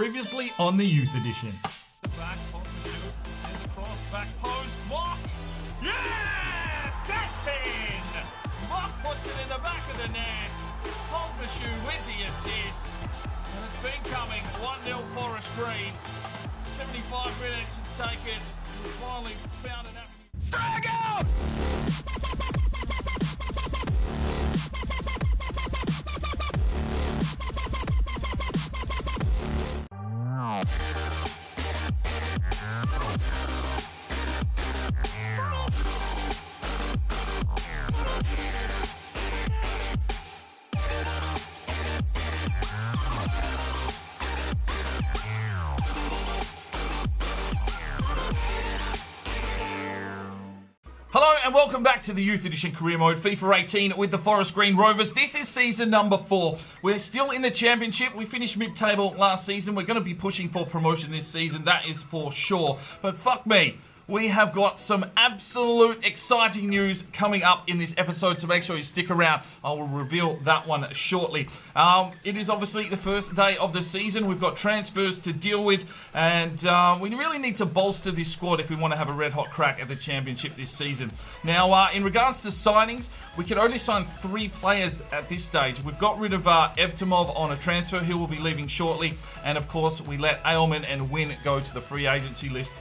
Previously on the Youth Edition. Back on the shoot, and the cross back post. Mock! Yes! That's in! Mock puts it in the back of the net. Shoe with the assist. And it's been coming 1-0 Forest Green. 75 minutes it's taken. We finally found an avenue. Strike out! Hello and welcome back to the Youth Edition Career Mode FIFA 18 with the Forest Green Rovers. This is season number 4. We're still in the championship. We finished mid-table last season. We're going to be pushing for promotion this season, that is for sure. But fuck me, we have got some absolute exciting news coming up in this episode, so make sure you stick around. I will reveal that one shortly. It is obviously the first day of the season. We've got transfers to deal with, and we really need to bolster this squad if we want to have a red-hot crack at the championship this season. Now, in regards to signings, we can only sign 3 players at this stage. We've got rid of Evtimov on a transfer. He will be leaving shortly, and of course, we let Aylman and Wynn go to the free agency list.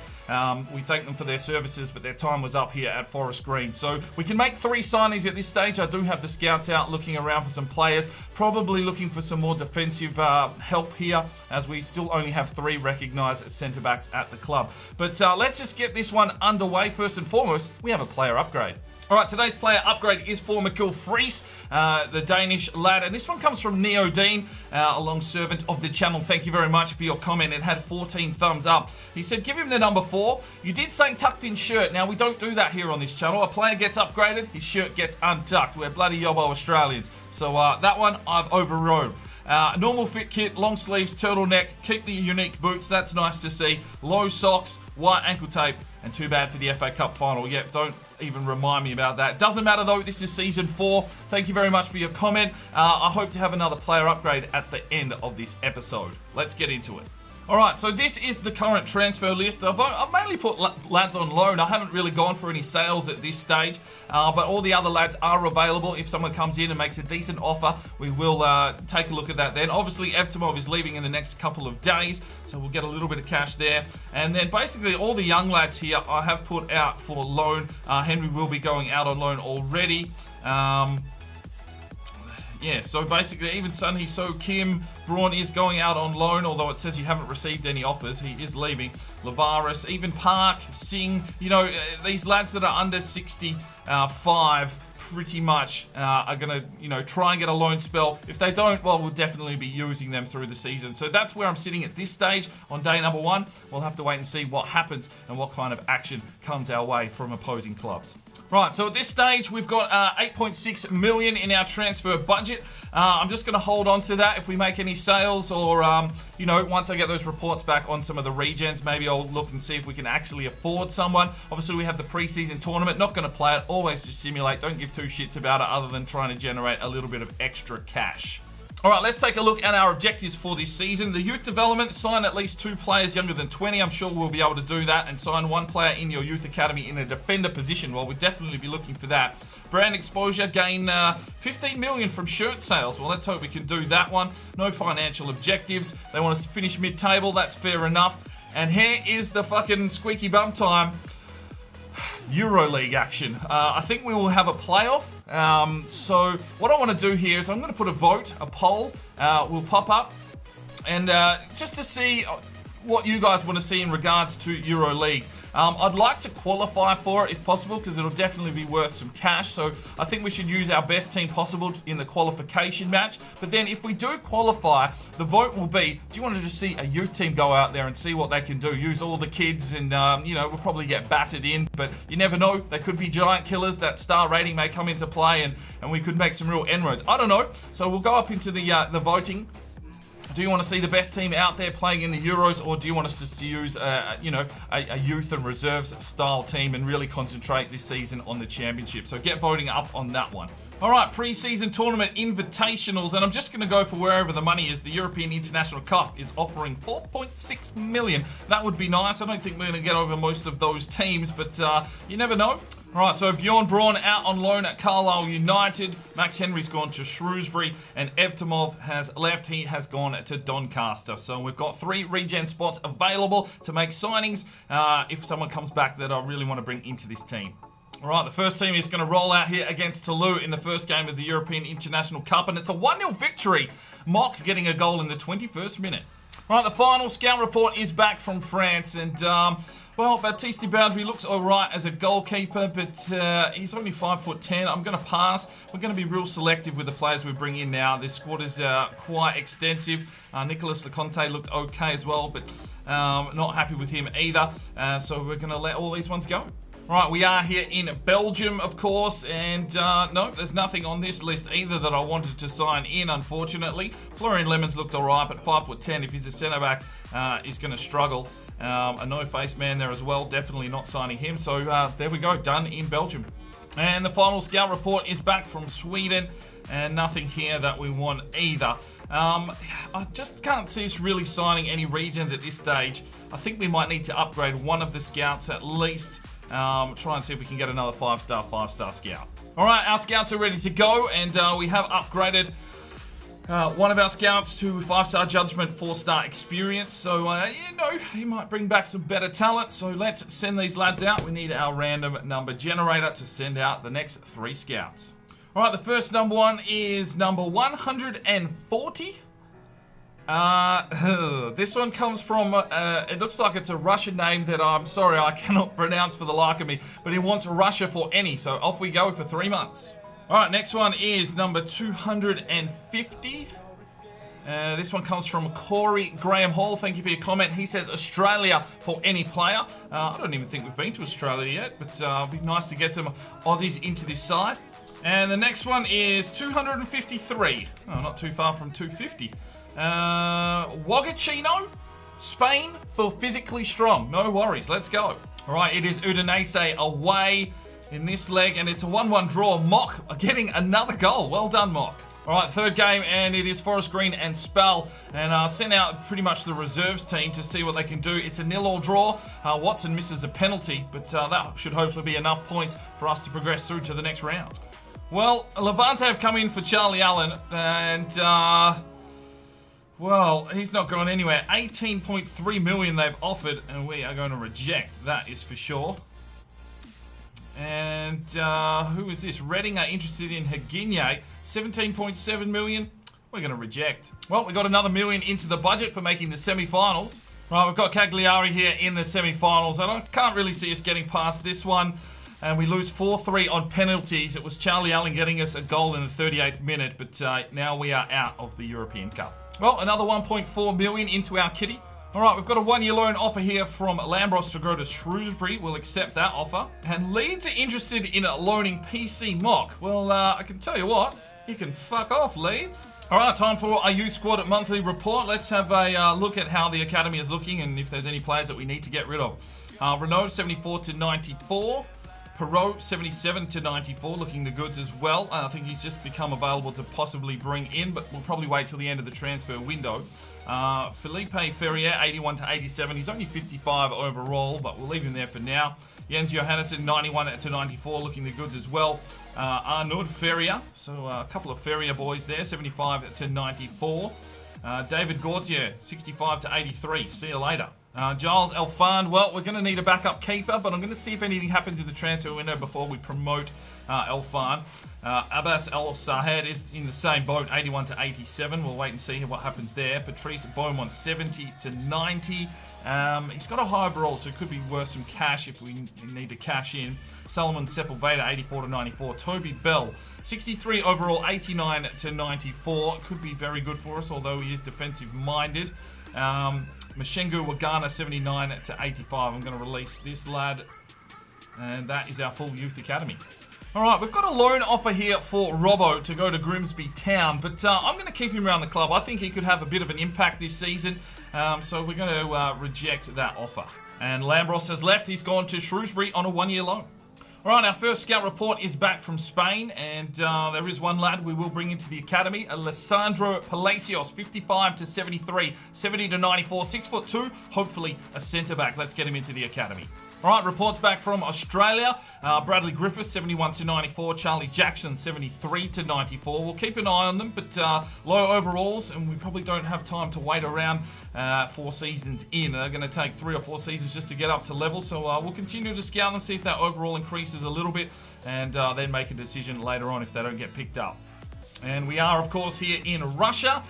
We thank them for their services, but their time was up here at Forest Green. So we can make 3 signings at this stage. I do have the scouts out looking around for some players, probably looking for some more defensive help here, as we still only have 3 recognised centre-backs at the club. But let's just get this one underway. First and foremost, we have a player upgrade. Alright, today's player upgrade is for Mikkel Friis, the Danish lad. And this one comes from Neo Dean, a long servant of the channel. Thank you very much for your comment. It had 14 thumbs up. He said, give him the number 4. You did say tucked in shirt. Now, we don't do that here on this channel. A player gets upgraded, his shirt gets untucked. We're bloody yobbo Australians. So that one I've overrode. Normal fit kit, long sleeves, turtleneck, keep the unique boots, that's nice to see. Low socks, white ankle tape, and too bad for the FA Cup final. Yep, don't even remind me about that. Doesn't matter though, this is season 4. Thank you very much for your comment. I hope to have another player upgrade at the end of this episode. Let's get into it. Alright, so this is the current transfer list. I've mainly put lads on loan. I haven't really gone for any sales at this stage, but all the other lads are available. If someone comes in and makes a decent offer, we will take a look at that then. Obviously, Evtimov is leaving in the next couple of days, so we'll get a little bit of cash there. And then basically all the young lads here I have put out for loan. Henry will be going out on loan already. Yeah, so basically even Sun Hee So Kim, Braun is going out on loan, although it says you haven't received any offers. He is leaving. Lavaris, even Park, Singh, you know, these lads that are under 65 pretty much are going to, you know, try and get a loan spell. If they don't, well, we'll definitely be using them through the season. So that's where I'm sitting at this stage on day number 1. We'll have to wait and see what happens and what kind of action comes our way from opposing clubs. Right, so at this stage, we've got 8.6 million in our transfer budget. I'm just going to hold on to that. If we make any sales or, you know, once I get those reports back on some of the regens, maybe I'll look and see if we can actually afford someone. Obviously, we have the preseason tournament. Not going to play it. Always just simulate. Don't give 2 shits about it other than trying to generate a little bit of extra cash. Alright, let's take a look at our objectives for this season. The youth development, sign at least 2 players younger than 20. I'm sure we'll be able to do that. And sign 1 player in your youth academy in a defender position. Well, we'll definitely be looking for that. Brand exposure, gain 15 million from shirt sales. Well, let's hope we can do that one. No financial objectives. They want us to finish mid-table. That's fair enough. And here is the fucking squeaky bum time. EuroLeague action. I think we will have a playoff. So what I want to do here is I'm going to put a vote, a poll will pop up, and just to see what you guys want to see in regards to EuroLeague. I'd like to qualify for it if possible, because it'll definitely be worth some cash. So I think we should use our best team possible in the qualification match. But then if we do qualify, the vote will be, do you want to just see a youth team go out there and see what they can do? Use all the kids and, you know, we'll probably get battered in. But you never know. They could be giant killers. That star rating may come into play and we could make some real inroads. I don't know. So we'll go up into the voting. Do you want to see the best team out there playing in the Euros, or do you want us just to use, a youth and reserves style team and really concentrate this season on the championship? So get voting up on that one. All right, pre-season tournament invitationals, and I'm just going to go for wherever the money is. The European International Cup is offering 4.6 million. That would be nice. I don't think we're going to get over most of those teams, but you never know. All right, so Bjorn Braun out on loan at Carlisle United. Max Henry's gone to Shrewsbury, and Evtimov has left. He has gone to Doncaster. So we've got 3 regen spots available to make signings if someone comes back that I really want to bring into this team. All right, the first team is going to roll out here against Toulouse in the first game of the European International Cup, and it's a 1-0 victory. Mock getting a goal in the 21st minute. All right, the final scout report is back from France, and well, Baptiste Boundary looks all right as a goalkeeper, but he's only 5'10". I'm going to pass. We're going to be real selective with the players we bring in now. This squad is quite extensive. Nicolas Leconte looked okay as well, but not happy with him either. So we're going to let all these ones go. Right, we are here in Belgium, of course, and no, there's nothing on this list either that I wanted to sign in, unfortunately. Florian Lemons looked all right, but 5'10", if he's a centre-back, is going to struggle. A no-face man there as well, definitely not signing him. So there we go, done in Belgium. And the final scout report is back from Sweden, and nothing here that we want either. I just can't see us really signing any regions at this stage. I think we might need to upgrade one of the scouts at least. Try and see if we can get another 5-star scout. All right, our scouts are ready to go, and we have upgraded one of our scouts to 5-star judgment, 4-star experience. So, he might bring back some better talent. So let's send these lads out. We need our random number generator to send out the next 3 scouts. All right, the first number one is number 140. This one comes from, it looks like it's a Russian name that I'm sorry I cannot pronounce for the like of me, but he wants Russia for any, so off we go for 3 months. Alright, next one is number 250. This one comes from Corey Graham Hall. Thank you for your comment. He says Australia for any player. I don't even think we've been to Australia yet, but it'd be nice to get some Aussies into this side. And the next one is 253. Oh, not too far from 250. Wagachino, Spain for physically strong. No worries, let's go. All right, it is Udinese away in this leg, and it's a 1-1 draw. Mock getting another goal. Well done, Mock. All right, third game, and it is Forest Green and Spell, and sent out pretty much the reserves team to see what they can do. It's a 0-0 draw. Watson misses a penalty, but that should hopefully be enough points for us to progress through to the next round. Well, Levante have come in for Charlie Allen, and well, he's not going anywhere. 18.3 million they've offered, and we are going to reject. That is for sure. And who is this? Reading are interested in Higuiñe. 17.7 million. We're going to reject. Well, we got another million into the budget for making the semi-finals. Right, we've got Cagliari here in the semi-finals, and I can't really see us getting past this one. And we lose 4-3 on penalties. It was Charlie Allen getting us a goal in the 38th minute, but now we are out of the European Cup. Well, another 1.4 million into our kitty. All right, we've got a 1-year loan offer here from Lambros to go to Shrewsbury. We'll accept that offer. And Leeds are interested in loaning PC Mock. Well, I can tell you what, you can fuck off, Leeds. All right, time for our youth squad monthly report. Let's have a look at how the academy is looking and if there's any players that we need to get rid of. Renault, 74 to 94. Perot, 77 to 94, looking the goods as well. I think he's just become available to possibly bring in, but we'll probably wait till the end of the transfer window. Felipe Ferrier, 81 to 87. He's only 55 overall, but we'll leave him there for now. Jens Johannesson, 91 to 94, looking the goods as well. Arnaud Ferrier, so a couple of Ferrier boys there, 75 to 94. David Gauthier, 65 to 83. See you later. Giles Elfand, well, we're going to need a backup keeper, but I'm going to see if anything happens in the transfer window before we promote Elfand. Abbas El Sahed is in the same boat, 81 to 87. We'll wait and see what happens there. Patrice Beaumont, 70 to 90. He's got a high overall, so it could be worth some cash if we need to cash in. Solomon Sepulveda, 84 to 94. Toby Bell, 63 overall, 89 to 94. Could be very good for us, although he is defensive-minded. Mashengu Wagana, 79 to 85. I'm going to release this lad. And that is our full youth academy. All right, we've got a loan offer here for Robbo to go to Grimsby Town, but I'm going to keep him around the club. I think he could have a bit of an impact this season, so we're going to reject that offer. And Lambros has left. He's gone to Shrewsbury on a one-year loan. All right, our first scout report is back from Spain, and there is one lad we will bring into the academy, Alessandro Palacios, 55 to 73, 70 to 94, 6'2", hopefully a centre-back. Let's get him into the academy. All right, reports back from Australia. Bradley Griffiths, 71 to 94. Charlie Jackson, 73 to 94. We'll keep an eye on them, but low overalls, and we probably don't have time to wait around 4 seasons in. They're going to take 3 or 4 seasons just to get up to level, so we'll continue to scout them, see if that overall increases a little bit, and then make a decision later on if they don't get picked up. And we are, of course, here in Russia.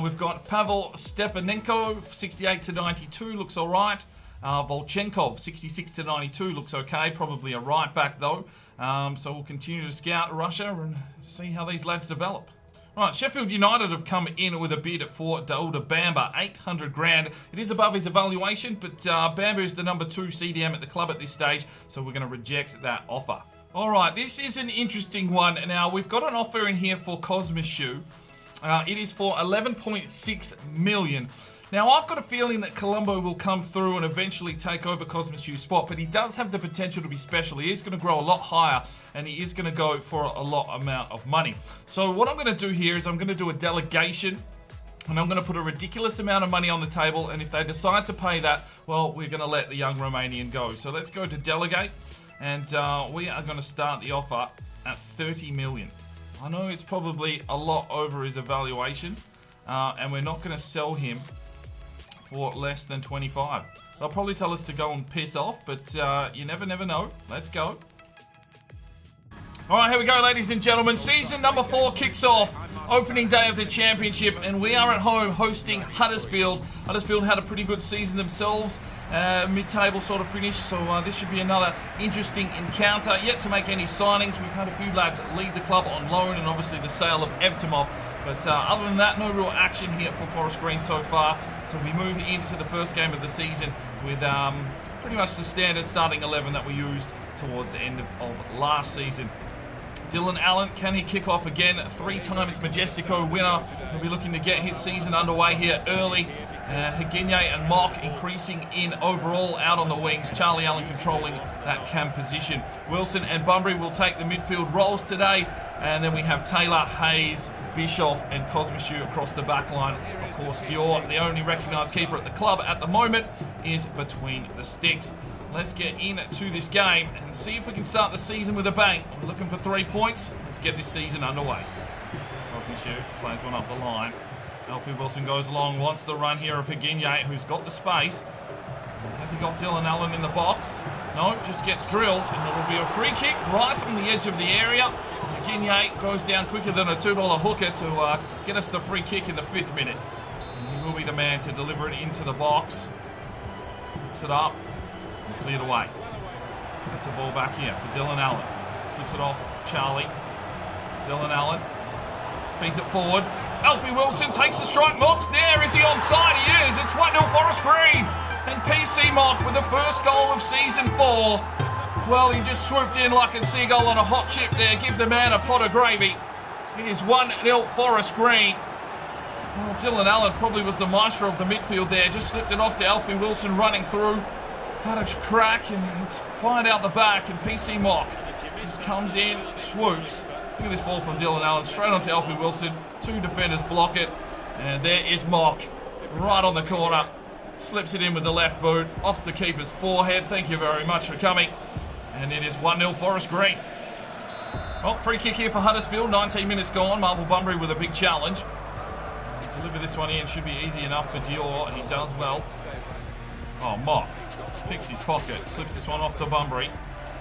We've got Pavel Stepanenko, 68 to 92, looks all right. Volchenkov, 66 to 92, looks okay. Probably a right back though. So we'll continue to scout Russia and see how these lads develop. Right, Sheffield United have come in with a bid for Dauda Bamba, 800 grand. It is above his evaluation, but Bamba is the number 2 CDM at the club at this stage, so we're going to reject that offer. All right, this is an interesting one. Now, we've got an offer in here for Kosmishu. It is for 11.6 million. Now, I've got a feeling that Colombo will come through and eventually take over Kosmishu's spot, but he does have the potential to be special. He is going to grow a lot higher, and he is going to go for a lot amount of money. So what I'm going to do here is I'm going to do a delegation, and I'm going to put a ridiculous amount of money on the table, and if they decide to pay that, well, we're going to let the young Romanian go. So let's go to delegate, and we are going to start the offer at 30 million. I know it's probably a lot over his evaluation, and we're not going to sell him for less than 25. They'll probably tell us to go and piss off, but you never know. Let's go. All right, here we go, ladies and gentlemen. Season number 4 kicks off. Opening day of the championship, and we are at home hosting Huddersfield. Huddersfield had a pretty good season themselves. Mid-table sort of finish, so this should be another interesting encounter. Yet to make any signings. We've had a few lads leave the club on loan, and obviously the sale of Evtimov. But other than that, no real action here for Forest Green so far. So we move into the first game of the season with pretty much the standard starting 11 that we used towards the end of last season. Dylan Allen, can he kick off again? 3 times Majestico winner. He'll be looking to get his season underway here early. Higinye and Mock increasing in overall out on the wings. Charlie Allen controlling that cam position. Wilson and Bunbury will take the midfield roles today. And then we have Taylor, Hayes, Bischoff and Kosmishu across the back line. Of course, Dior, the only recognised keeper at the club at the moment, is between the sticks. Let's get into this game and see if we can start the season with a bang. We're looking for 3 points. Let's get this season underway. Kosmishu plays one up the line. Alfie Wilson goes along, wants the run here of Higinye, who's got the space. Has he got Dylan Allen in the box? No, just gets drilled, and it'll be a free kick right on the edge of the area. Higinye goes down quicker than a $2 hooker to get us the free kick in the 5th minute. And he will be the man to deliver it into the box. Whips it up and cleared away. That's a ball back here for Dylan Allen. Slips it off Charlie. Dylan Allen feeds it forward. Alfie Wilson takes the strike. Mock's there. Is he onside? He is. It's 1-0 Forest Green. And PC Mock with the first goal of season 4. Well, he just swooped in like a seagull on a hot chip there. Give the man a pot of gravy. It is 1-0 Forest Green. Well, Dylan Allen probably was the maestro of the midfield there. Just slipped it off to Alfie Wilson running through. Had a crack and it's fired out the back, and PC Mock just comes in, swoops. Look at this ball from Dylan Allen, straight onto Alfie Wilson. 2 defenders block it, and there is Mock right on the corner. Slips it in with the left boot, off the keeper's forehead. Thank you very much for coming. And it is 1-0 Forest Green. Well, free kick here for Huddersfield, 19 minutes gone. Marvel Bunbury with a big challenge. Deliver this one in, should be easy enough for Dior, and he does well. Oh, Mock picks his pocket, slips this one off to Bunbury.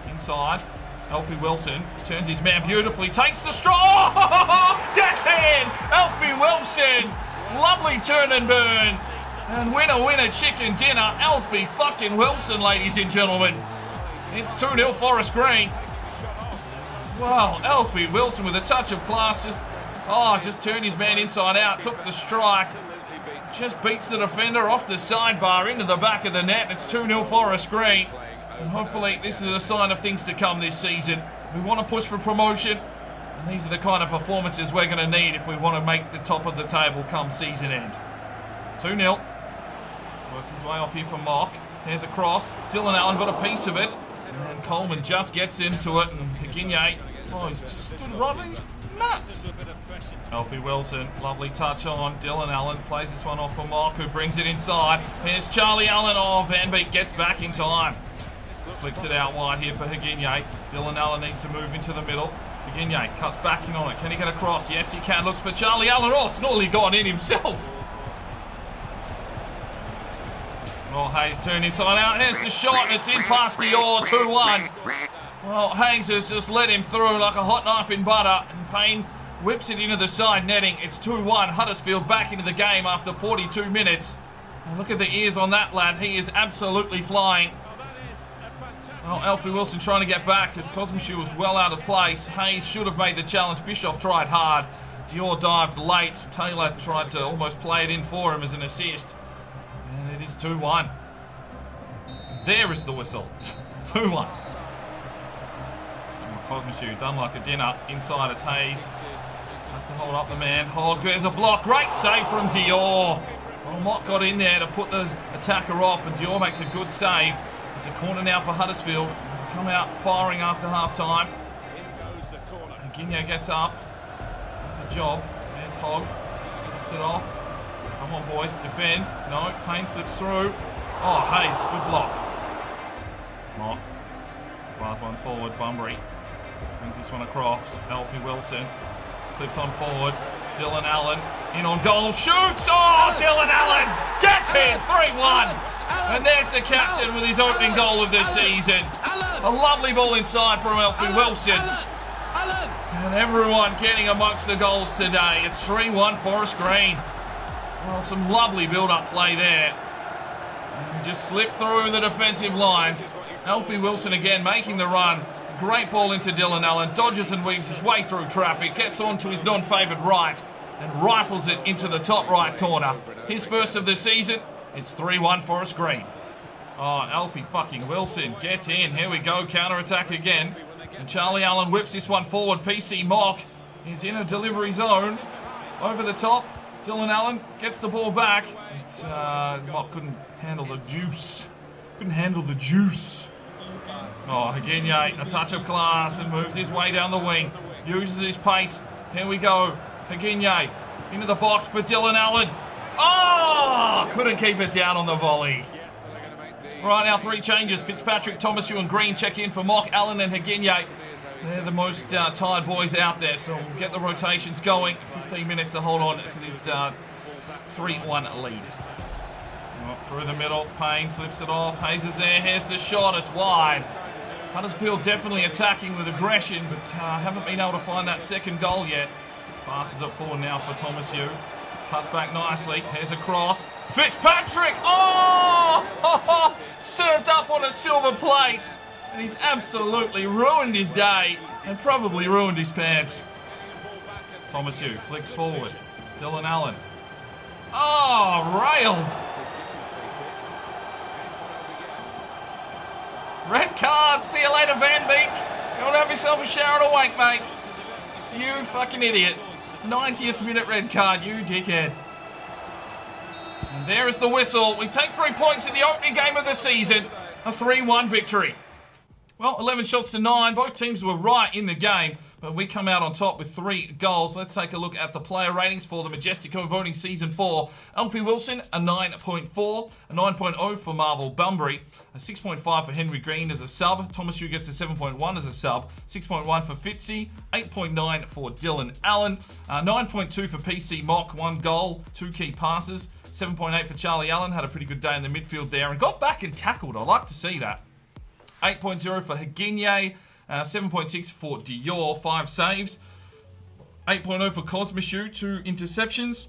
Inside, Alfie Wilson turns his man beautifully, takes the straw. Oh, that's in! Alfie Wilson, lovely turn and burn. And winner, chicken dinner, Alfie fucking Wilson, ladies and gentlemen. It's 2-0 Forest Green. Wow, Alfie Wilson with a touch of class, just turned his man inside out, took the strike. Just beats the defender off the sidebar into the back of the net. It's 2-0 Forest Green. And hopefully this is a sign of things to come this season. We want to push for promotion. And these are the kind of performances we're going to need if we want to make the top of the table come season end. 2-0. Works his way off here for Mock. Here's a cross. Dylan Allen got a piece of it. And Coleman just gets into it. And Higinye, oh, he's just stood right in his nuts. Alfie Wilson, lovely touch on. Dylan Allen plays this one off for Mock, who brings it inside. Here's Charlie Allen. Oh, Van Beek gets back in time. Flicks it out wide here for Higinye. Dylan Allen needs to move into the middle. Higinye cuts back in on it. Can he get across? Yes, he can. Looks for Charlie Allen. Oh, it's nearly gone in himself. Oh, Hayes turned inside out. Here's the shot, and it's in past Dior. 2-1. Well, Hayes has just let him through like a hot knife in butter, and Payne whips it into the side netting. It's 2-1. Huddersfield back into the game after 42 minutes. And look at the ears on that lad. He is absolutely flying. Well, Alfie Wilson trying to get back as Cosmoshoe was well out of place. Hayes should have made the challenge. Bischoff tried hard. Dior dived late. Taylor tried to almost play it in for him as an assist. And it is 2-1. There is the whistle. 2-1. Cosmoshoe done like a dinner. Inside it's Hayes. Has to hold up the man. Hogg, there's a block. Great save from Dior. Well, Mott got in there to put the attacker off, and Dior makes a good save. It's a corner now for Huddersfield. They've come out firing after half-time. Higinye gets up. Does a job. There's Hogg. Slips it off. Come on, boys. Defend. No. Payne slips through. Oh, Hayes. Good block. Mock. Fires one forward. Bunbury brings this one across. Alfie Wilson slips on forward. Dylan Allen in on goal. Shoots! Oh, Dylan Allen gets in! 3-1! And there's the captain with his opening goal of the season. A lovely ball inside from Alfie Wilson. And everyone getting amongst the goals today. It's 3-1 Forest Green. Well, some lovely build-up play there. And we just slipped through the defensive lines. Alfie Wilson again making the run. Great ball into Dylan Allen. Dodges and weaves his way through traffic. Gets on to his non-favoured right. And rifles it into the top right corner. His first of the season. It's 3-1 Forest Green. Oh, Alfie fucking Wilson. Get in. Here we go. Counter-attack again. And Charlie Allen whips this one forward. PC Mock is in a delivery zone. Over the top. Dylan Allen gets the ball back. It's, Mock couldn't handle the juice. Couldn't handle the juice. Oh, Higinye, a touch of class and moves his way down the wing. Uses his pace. Here we go. Higinye into the box for Dylan Allen. Oh! Couldn't keep it down on the volley. Right, now 3 changes. Fitzpatrick, Thomasu and Green check in for Mock, Allen and Higinye. They're the most tired boys out there, so we'll get the rotations going. 15 minutes to hold on to this 3-1 lead. Through the middle, Payne slips it off. Hayes is there. Here's the shot. It's wide. Huddersfield definitely attacking with aggression, but haven't been able to find that second goal yet. Passes it forward now for Thomasu. Cuts back nicely. Here's a cross. Fitzpatrick! Oh! Served up on a silver plate. And he's absolutely ruined his day and probably ruined his pants. Thomasu flicks forward. Dylan Allen. Oh, railed. Red card. See you later, Van Beek. Go and have yourself a shower and a wank, mate. You fucking idiot. 90th minute red card, you dickhead. And there is the whistle. We take 3 points in the opening game of the season. A 3-1 victory. Well, 11 shots to 9. Both teams were right in the game, but we come out on top with 3 goals. Let's take a look at the player ratings for the Majestico voting season 4. Alfie Wilson, a 9.4. A 9.0 for Marvel Bunbury. A 6.5 for Henry Green as a sub. Thomasu gets a 7.1 as a sub. 6.1 for Fitzy. 8.9 for Dylan Allen. 9.2 for PC Mock. 1 goal, 2 key passes. 7.8 for Charlie Allen. Had a pretty good day in the midfield there and got back and tackled. I like to see that. 8.0 for Higinye, 7.6 for Dior, 5 saves. 8.0 for Cosmoshoe, 2 interceptions.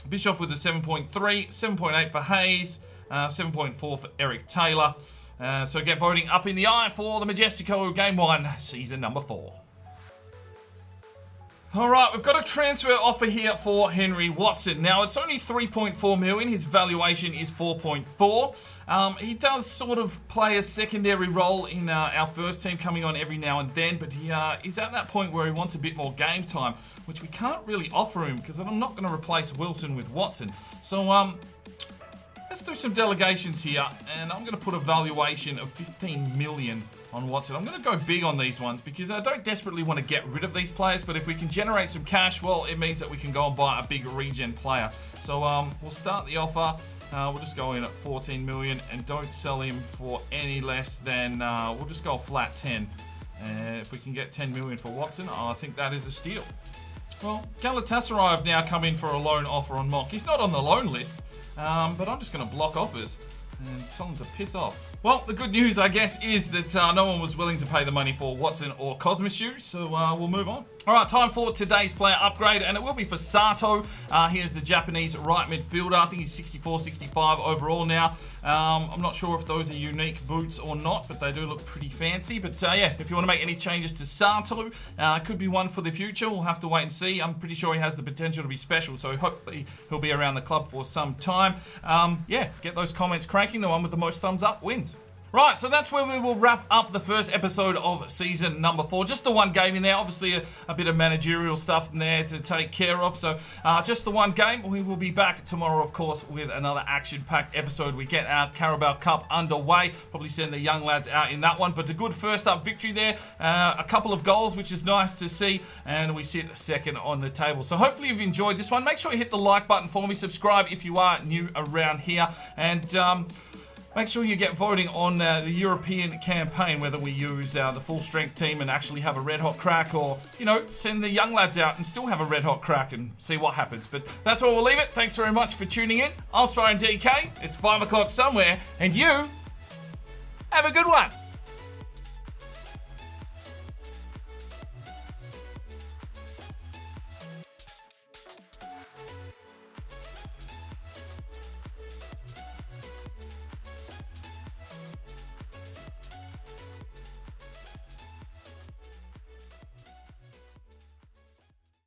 Bischoff with a 7.3, 7.8 for Hayes, 7.4 for Eric Taylor. So get voting up in the eye for the Majestico Game 1, Season number 4. All right, we've got a transfer offer here for Henry Watson. Now, it's only 3.4 million. His valuation is 4.4. He does sort of play a secondary role in our first team, coming on every now and then, but he is at that point where he wants a bit more game time, which we can't really offer him because I'm not going to replace Wilson with Watson. So, let's do some delegations here, and I'm going to put a valuation of 15 million on Watson. I'm going to go big on these ones because I don't desperately want to get rid of these players, but if we can generate some cash, well, it means that we can go and buy a big regen player. So we'll start the offer. We'll just go in at 14 million and don't sell him for any less than, we'll just go flat 10. And if we can get 10 million for Watson, I think that is a steal. Well, Galatasaray have now come in for a loan offer on Mock. He's not on the loan list, but I'm just going to block offers and tell him to piss off. Well, the good news, I guess, is that no one was willing to pay the money for Watson or Cosmishu, so we'll move on. All right, time for today's player upgrade, and it will be for Sato. He is the Japanese right midfielder. I think he's 64, 65 overall now. I'm not sure if those are unique boots or not, but they do look pretty fancy. But yeah, if you want to make any changes to Sato, it could be one for the future. We'll have to wait and see. I'm pretty sure he has the potential to be special, so hopefully he'll be around the club for some time. Yeah, get those comments cranking. The one with the most thumbs up wins. Right, so that's where we will wrap up the first episode of season number 4. Just the one game in there. Obviously, a bit of managerial stuff in there to take care of. So, just the one game. We will be back tomorrow, of course, with another action-packed episode. We get our Carabao Cup underway. Probably send the young lads out in that one. But a good first-up victory there. A couple of goals, which is nice to see. And we sit second on the table. So, hopefully, you've enjoyed this one. Make sure you hit the like button for me. Subscribe if you are new around here. And make sure you get voting on the European campaign, whether we use the full-strength team and actually have a red-hot crack, or, you know, send the young lads out and still have a red-hot crack and see what happens. But that's where we'll leave it. Thanks very much for tuning in. I'm Spying DK. It's 5 o'clock somewhere, and you have a good one.